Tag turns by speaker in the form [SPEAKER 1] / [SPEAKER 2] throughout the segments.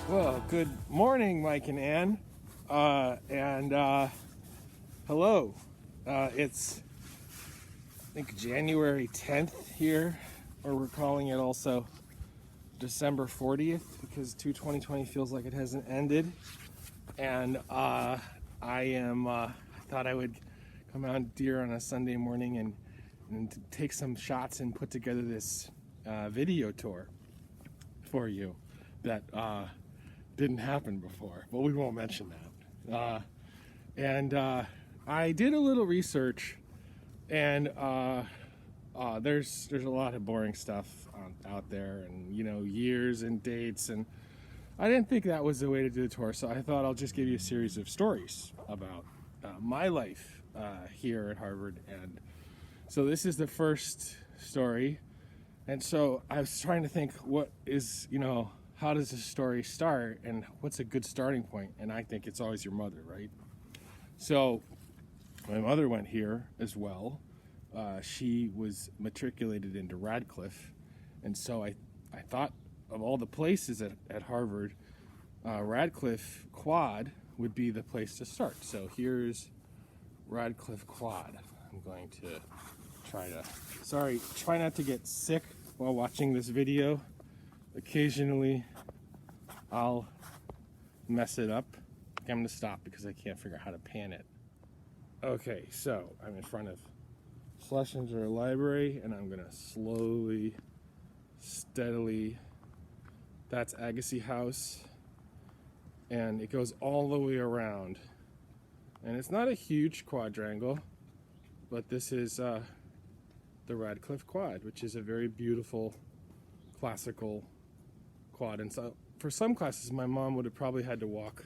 [SPEAKER 1] Well, good morning, Mike and Ann. And hello. It's, I think, January 10th here, or we're calling it also December 40th because 2020 feels like it hasn't ended. And I thought I would come out here on a Sunday morning and take some shots and put together this video tour for you that didn't happen before, but we won't mention that. I did a little research, and there's a lot of boring stuff out there, and years and dates, and I didn't think that was the way to do the tour. So I thought I'll just give you a series of stories about my life here at Harvard. And so this is the first story, and so I was trying to think, what is how does a story start and what's a good starting point? And I think it's always your mother, right? So my mother went here as well. She was matriculated into Radcliffe. And so I thought of all the places at Harvard, Radcliffe Quad would be the place to start. So here's Radcliffe Quad. I'm going to try not to get sick while watching this video. Occasionally, I'll mess it up. I'm going to stop because I can't figure out how to pan it. Okay, so I'm in front of Schlesinger Library, and I'm going to slowly, steadily, that's Agassiz House, and it goes all the way around. And it's not a huge quadrangle, but this is the Radcliffe Quad, which is a very beautiful classical quad. And so for some classes, my mom would have probably had to walk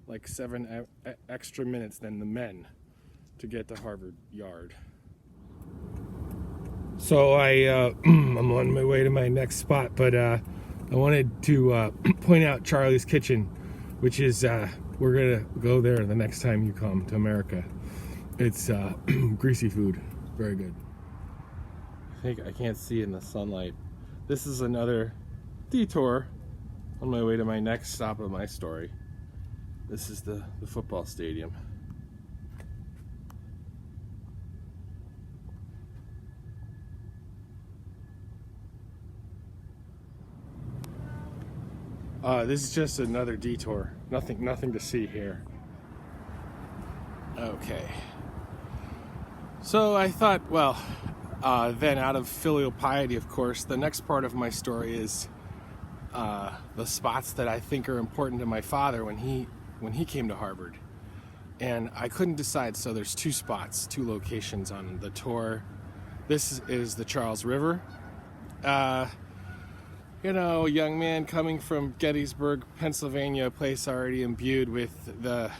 [SPEAKER 1] like 7 extra minutes than the men to get to Harvard Yard. So I'm on my way to my next spot, but I wanted to point out Charlie's Kitchen, which is we're gonna go there the next time you come to America. It's greasy food, very good. I can't see in the sunlight. This is another detour on my way to my next stop of my story. This is the football stadium. This is just another detour. Nothing to see here. Okay. So I thought, well, then out of filial piety, of course, the next part of my story is the spots that I think are important to my father when he came to Harvard. And I couldn't decide, so there's two locations on the tour. This is the Charles River. A young man coming from Gettysburg, Pennsylvania, a place already imbued with the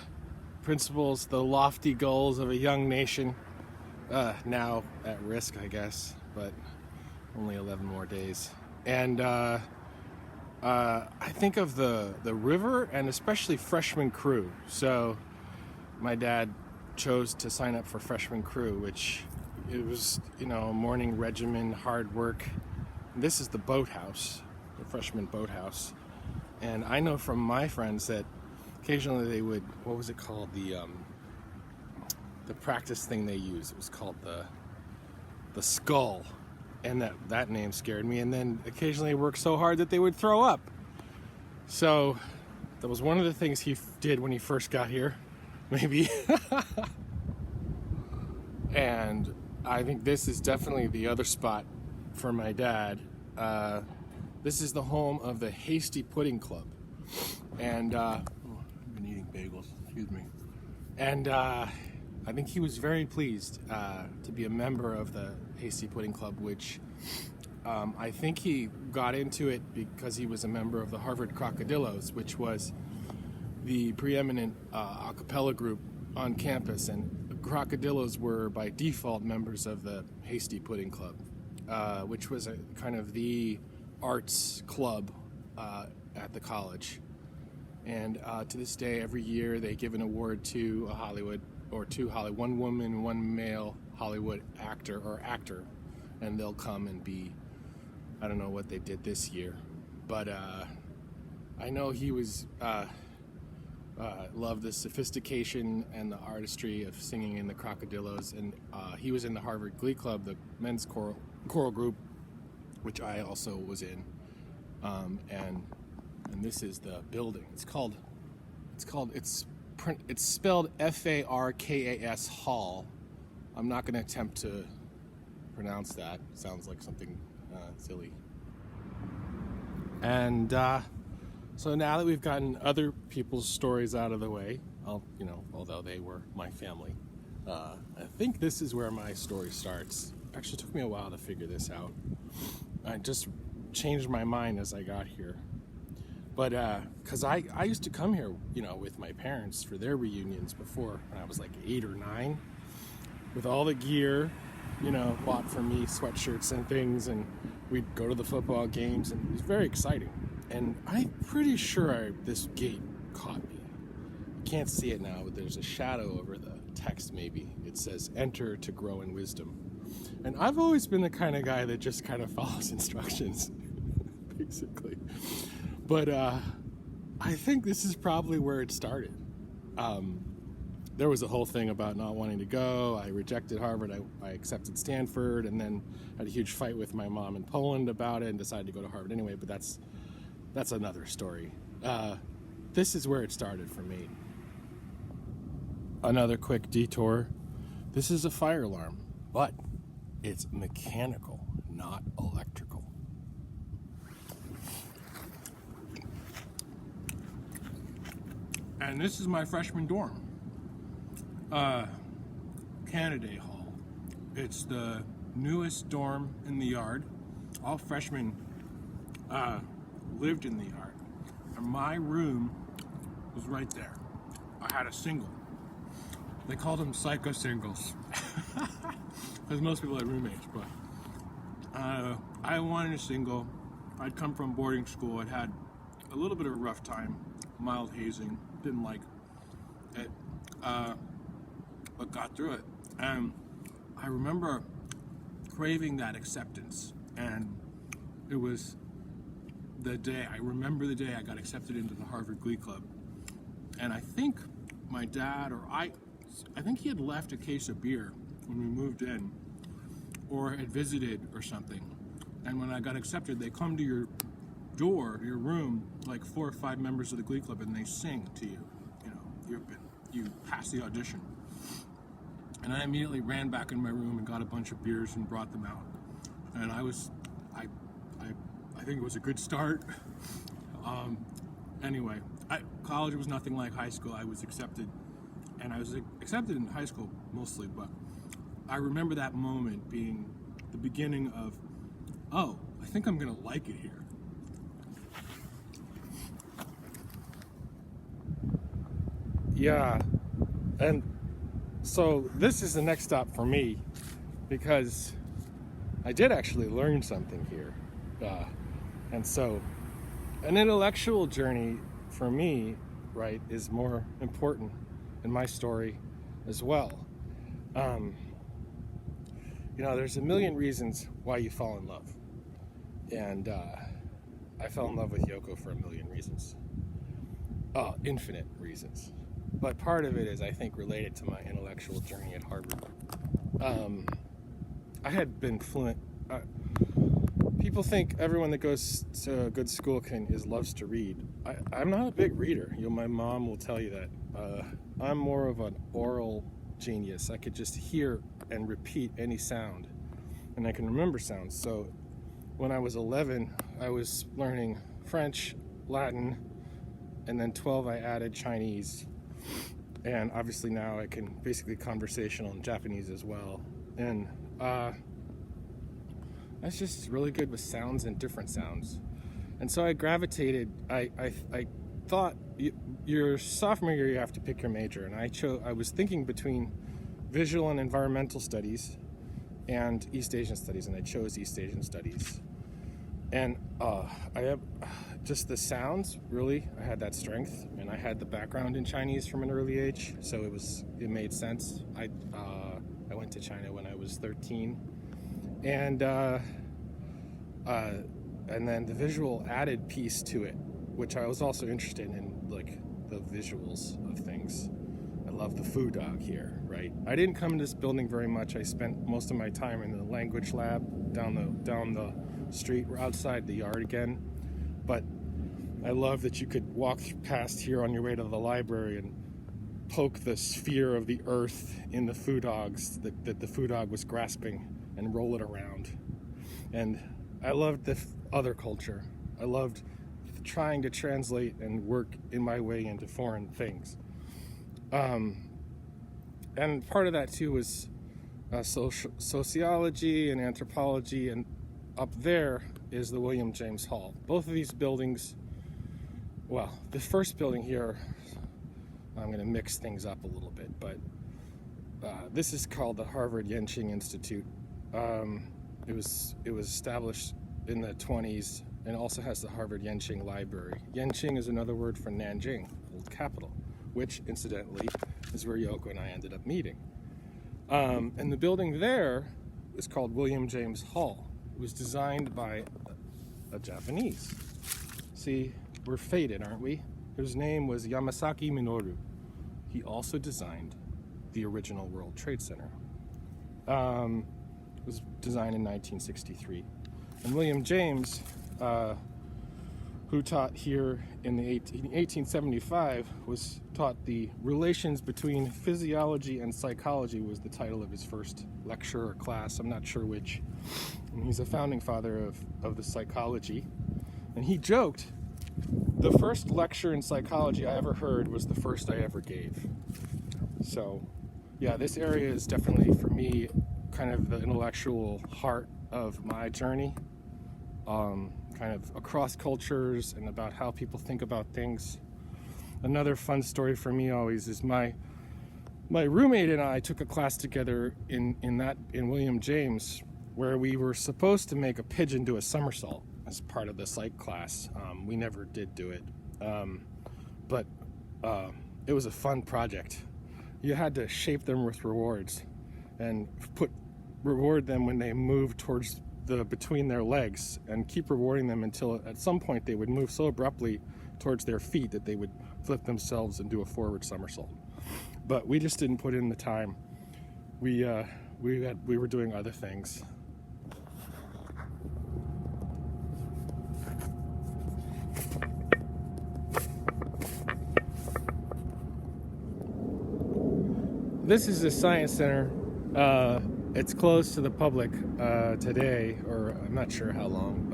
[SPEAKER 1] principles, the lofty goals of a young nation. Now at risk, I guess, but only 11 more days. And I think of the river and especially freshman crew. So my dad chose to sign up for freshman crew, which it was, a morning regimen, hard work. This is the boathouse, the freshman boathouse. And I know from my friends that occasionally they would, what was it called? The practice thing they used. It was called the skull. And that name scared me. And then occasionally they worked so hard that they would throw up. So that was one of the things he did when he first got here, maybe. And I think this is definitely the other spot for my dad. This is the home of the Hasty Pudding Club. And I've been eating bagels, excuse me. And I think he was very pleased to be a member of the Hasty Pudding Club, which I think he got into it because he was a member of the Harvard Crocodillos, which was the preeminent a cappella group on campus. And the Crocodillos were by default members of the Hasty Pudding Club, which was a kind of the arts club at the college. And to this day, every year they give an award to a Hollywood, one woman, one male Hollywood actor, and they'll come and be, I don't know what they did this year, but I know he was loved the sophistication and the artistry of singing in the Crocodillos, and he was in the Harvard Glee Club, the men's choral group, which I also was in, and this is the building. It's spelled Farkas Hall. I'm not going to attempt to pronounce that. It sounds like something silly. And so now that we've gotten other people's stories out of the way, although they were my family, I think this is where my story starts. Actually, it took me a while to figure this out. I just changed my mind as I got here. But because I used to come here, with my parents for their reunions before, when I was like 8 or 9, with all the gear, bought for me, sweatshirts and things, and we'd go to the football games, and it was very exciting. And I'm pretty sure this gate caught me. I can't see it now, but there's a shadow over the text maybe. It says, "Enter to grow in wisdom." And I've always been the kind of guy that just kind of follows instructions, basically. But I think this is probably where it started. There was a whole thing about not wanting to go. I rejected Harvard. I accepted Stanford, and then had a huge fight with my mom in Poland about it, and decided to go to Harvard anyway. But that's another story. This is where it started for me. Another quick detour. This is a fire alarm, but it's mechanical, not electrical. And this is my freshman dorm, Canada Hall. It's the newest dorm in the yard. All freshmen lived in the yard. And my room was right there. I had a single. They called them psycho singles. Because most people had roommates, but I wanted a single. I'd come from boarding school. I'd had a little bit of a rough time, mild hazing, didn't like it, but got through it. And I remember craving that acceptance, and it was I remember the day I got accepted into the Harvard Glee Club. And I think my dad, I think he had left a case of beer when we moved in, or had visited or something. And when I got accepted, they come to your door, your room, like 4 or 5 members of the Glee Club, and they sing to you. You pass the audition. And I immediately ran back in my room and got a bunch of beers and brought them out. And I think it was a good start. Anyway, college was nothing like high school. I was accepted, and I was accepted in high school mostly, but I remember that moment being the beginning of, oh, I think I'm gonna like it here. Yeah, and so this is the next stop for me, because I did actually learn something here. And so an intellectual journey for me, right, is more important in my story as well. There's a million reasons why you fall in love. And I fell in love with Yoko for a million reasons. Infinite reasons. But part of it is, I think, related to my intellectual journey at Harvard. I had been fluent. People think everyone that goes to a good school loves to read. I'm not a big reader. My mom will tell you that. I'm more of an oral genius. I could just hear and repeat any sound, and I can remember sounds. So when I was 11, I was learning French, Latin, and then 12 I added Chinese. And obviously now I can basically conversational in Japanese as well. And that's just really good with sounds and different sounds. And so I gravitated, I thought your sophomore year you have to pick your major, and I was thinking between visual and environmental studies and East Asian studies, and I chose East Asian studies. And I have just the sounds, really, I had that strength, and I had the background in Chinese from an early age, so it made sense. I went to China when I was 13, and then the visual added piece to it, which I was also interested in, like the visuals of things. I love the food dog here, right? I didn't come to this building very much. I spent most of my time in the language lab down the street, or outside the yard again. But I love that you could walk past here on your way to the library and poke the sphere of the earth in the food dogs that the food dog was grasping and roll it around. And I loved the other culture. I loved trying to translate and work in my way into foreign things. And part of that too was sociology and anthropology, and up there is the William James Hall. Both of these buildings, well, the first building here, I'm going to mix things up a little bit, but this is called the Harvard Yenching Institute. It was established in the 20s and also has the Harvard Yenching Library. Yenching is another word for Nanjing, old capital, which incidentally is where Yoko and I ended up meeting. And the building there is called William James Hall. It was designed by a Japanese. See, we're fated, aren't we? His name was Yamasaki Minoru. He also designed the original World Trade Center. It was designed in 1963. And William James, who taught here in 1875, was taught the relations between physiology and psychology was the title of his first lecture or class. I'm not sure which. And he's a founding father of the psychology. And he joked, the first lecture in psychology I ever heard was the first I ever gave. So, yeah, this area is definitely, for me, kind of the intellectual heart of my journey. Kind of across cultures and about how people think about things. Another fun story for me always is my roommate and I took a class together in William James, where we were supposed to make a pigeon do a somersault as part of the psych class. We never did do it, but it was a fun project. You had to shape them with rewards and reward them when they moved towards between their legs, and keep rewarding them until at some point they would move so abruptly towards their feet that they would flip themselves and do a forward somersault. But we just didn't put in the time. We were doing other things. This is the Science Center. It's closed to the public today, or I'm not sure how long,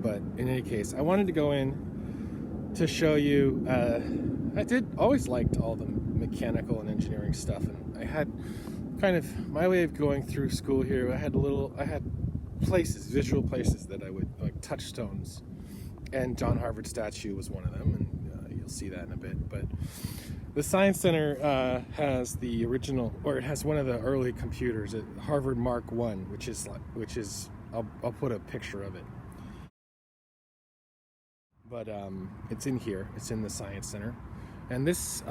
[SPEAKER 1] but in any case, I wanted to go in to show you. I always liked all the mechanical and engineering stuff, and I had kind of my way of going through school here. I had places, visual places that I would, like touchstones, and John Harvard statue was one of them, and you'll see that in a bit, but. The Science Center has the original, or it has one of the early computers, at Harvard Mark I, which is I'll put a picture of it. But it's in here. It's in the Science Center, and this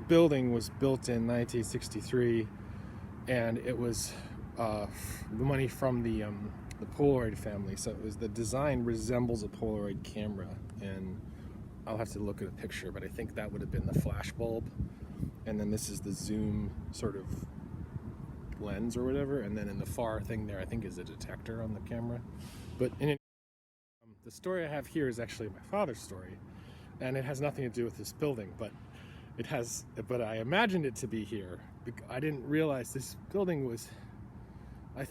[SPEAKER 1] building was built in 1963, and it was the money from the Polaroid family. So the design resembles a Polaroid camera, and I'll have to look at a picture, but I think that would have been the flash bulb. And then this is the zoom sort of lens or whatever. And then in the far thing there, I think is a detector on the camera. But the story I have here is actually my father's story. And it has nothing to do with this building, but I imagined it to be here. I didn't realize this building was, I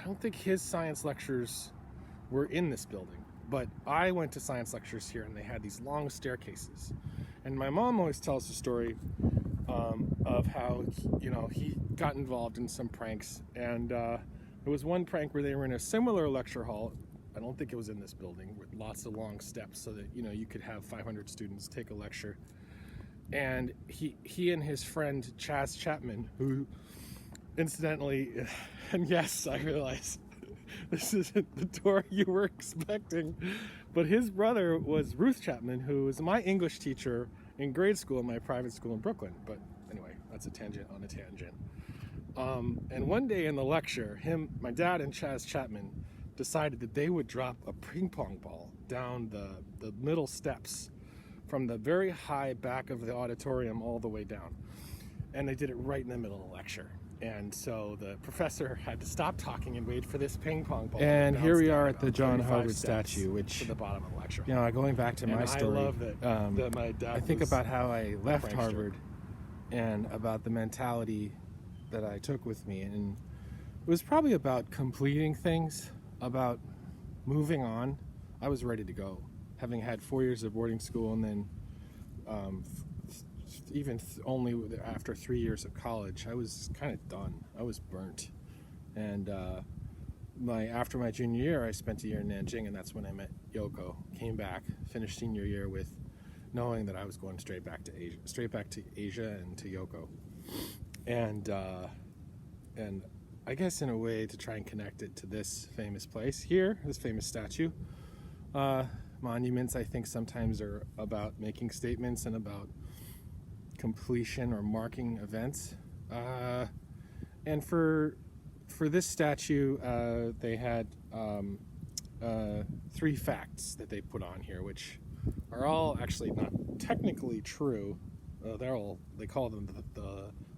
[SPEAKER 1] don't think his science lectures were in this building. But I went to science lectures here, and they had these long staircases. And my mom always tells the story of how he got involved in some pranks. And there was one prank where they were in a similar lecture hall. I don't think it was in this building, with lots of long steps so that you could have 500 students take a lecture. And he and his friend Chaz Chapman, who incidentally, and yes, I realize. This isn't the tour you were expecting, but his brother was Ruth Chapman, who was my English teacher in grade school in my private school in Brooklyn. But anyway, that's a tangent on a tangent. And one day in the lecture, my dad and Chaz Chapman decided that they would drop a ping pong ball down the middle steps from the very high back of the auditorium all the way down. And they did it right in the middle of the lecture. And so the professor had to stop talking and wait for this ping pong ball. And here we are at the John Harvard statue, which, to the bottom of the lecture hall. Going back to my story, I love that my dad I think about how I left Harvard and about the mentality that I took with me. And it was probably about completing things, about moving on. I was ready to go, having had 4 years of boarding school, and then only after 3 years of college, I was kind of done. I was burnt. And after my junior year, I spent a year in Nanjing, and that's when I met Yoko. Came back, finished senior year with knowing that I was going straight back to Asia and to Yoko. And I guess in a way to try and connect it to this famous place here, this famous statue. Monuments, I think, sometimes are about making statements and about completion or marking events. And for this statue, they had 3 facts that they put on here, which are all actually not technically true. They call them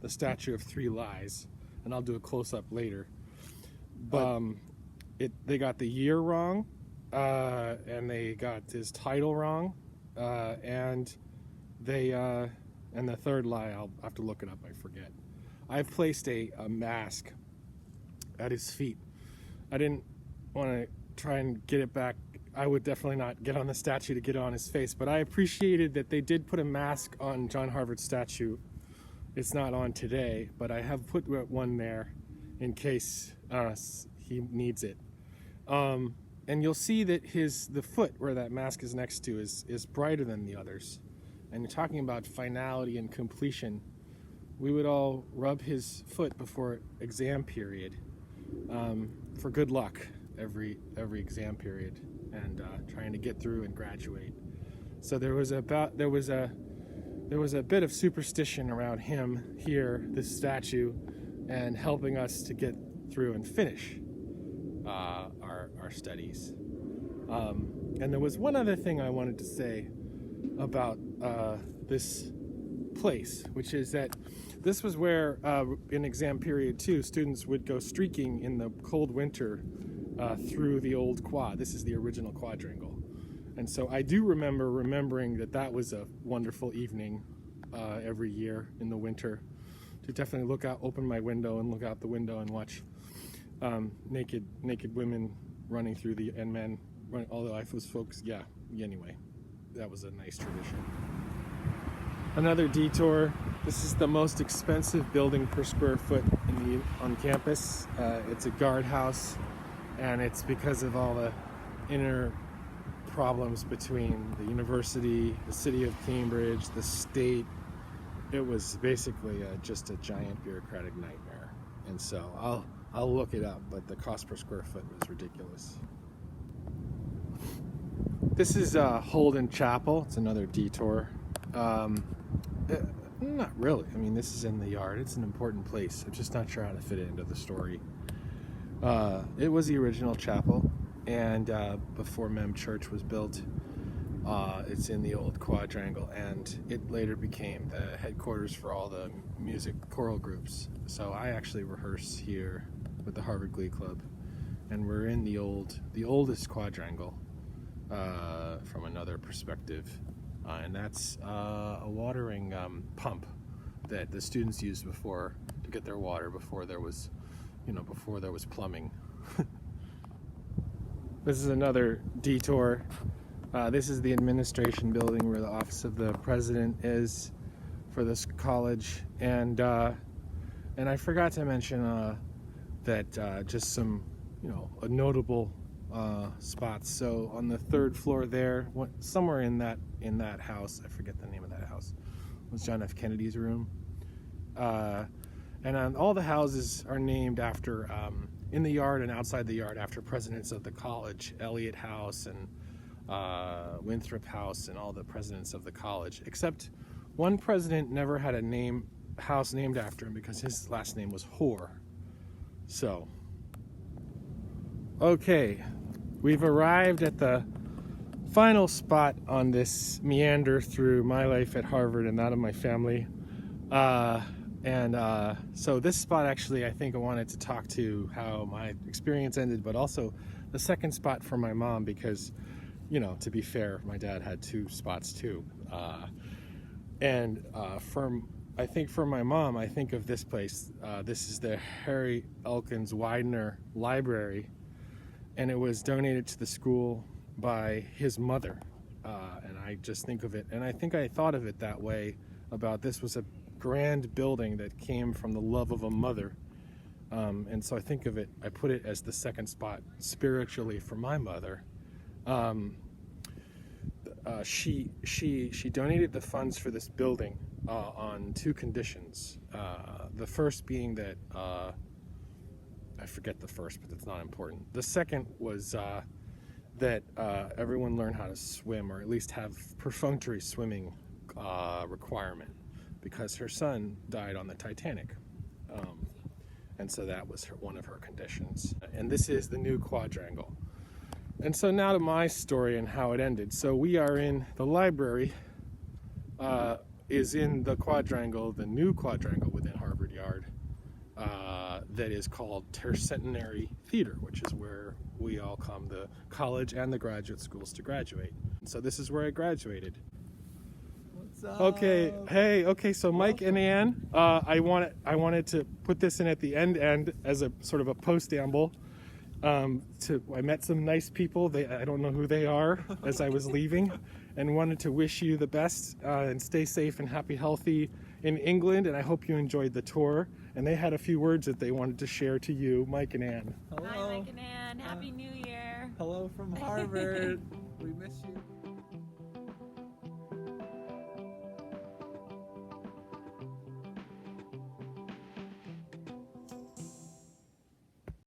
[SPEAKER 1] the statue of 3 lies, and I'll do a close-up later. But they got the year wrong, and they got his title wrong, and the third lie, I'll have to look it up, I forget. I've placed a mask at his feet. I didn't want to try and get it back. I would definitely not get on the statue to get it on his face, but I appreciated that they did put a mask on John Harvard's statue. It's not on today, but I have put one there in case he needs it. And you'll see that the foot where that mask is next to is brighter than the others. And you're talking about finality and completion. We would all rub his foot before exam period for good luck every exam period, and trying to get through and graduate. So there was a bit of superstition around him here, this statue, and helping us to get through and finish our studies. And there was one other thing I wanted to say about this place, which is that this was where in exam period 2 students would go streaking in the cold winter through the old quad. This is the original quadrangle, and so I do remembering that was a wonderful evening every year in the winter, to definitely open my window and look out the window and watch naked women running through and men running. Although I was folks, anyway, that was a nice tradition. Another detour. This is the most expensive building per square foot on campus. It's a guardhouse, and it's because of all the inner problems between the university, the city of Cambridge, the state. It was basically just a giant bureaucratic nightmare. And so I'll look it up, but the cost per square foot was ridiculous. This is Holden Chapel. It's another detour. Not really. I mean, this is in the yard. It's an important place. I'm just not sure how to fit it into the story. It was the original chapel, and before Mem Church was built, it's in the old quadrangle, and it later became the headquarters for all the music choral groups. So I actually rehearse here with the Harvard Glee Club, and we're in the oldest quadrangle from another perspective. And that's a watering pump that the students used before to get their water before there was plumbing. This is another detour. This is the administration building where the office of the president is for this college, and I forgot to mention that just some notable spots. So on the 3rd floor there, somewhere in that house, I forget the name of that house, was John F. Kennedy's room. And all the houses are named after, in the yard and outside the yard, after presidents of the college. Eliot House and Winthrop House and all the presidents of the college. Except one president never had a house named after him because his last name was Hoare. So Okay, we've arrived at the final spot on this meander through my life at Harvard and that of my family. So this spot, actually, I think I wanted to talk to how my experience ended, but also the second spot for my mom, because, you know, to be fair, my dad had two spots too. I think for my mom, I think of this place. This is the Harry Elkins Widener Library, and it was donated to the school by his mother. And I just think of it, and I think I thought of it that way about this was a grand building that came from the love of a mother. And so I think of it, I put it as the second spot spiritually for my mother. She donated the funds for this building on two conditions. The first being that, I forget the first, but that's not important. The second was that everyone learn how to swim, or at least have perfunctory swimming requirement, because her son died on the Titanic. And so that was one of her conditions. And this is the new quadrangle. And so now to my story and how it ended. So we are in the library, is in the quadrangle, the new quadrangle within Harvard Yard, that is called Tercentenary Theater, which is where we all come, the college and the graduate schools, to graduate. So this is where I graduated.
[SPEAKER 2] What's up?
[SPEAKER 1] Okay, hey, okay, so Mike and Ann, I wanted to put this in at the end as a sort of a post-amble. I met some nice people, I don't know who they are, as I was leaving, and wanted to wish you the best, and stay safe and happy, healthy in England, and I hope you enjoyed the tour. And they had a few words that they wanted to share to you, Mike and Ann.
[SPEAKER 3] Hello. Hi, Mike and Ann. Happy New Year.
[SPEAKER 2] Hello from Harvard. We miss you.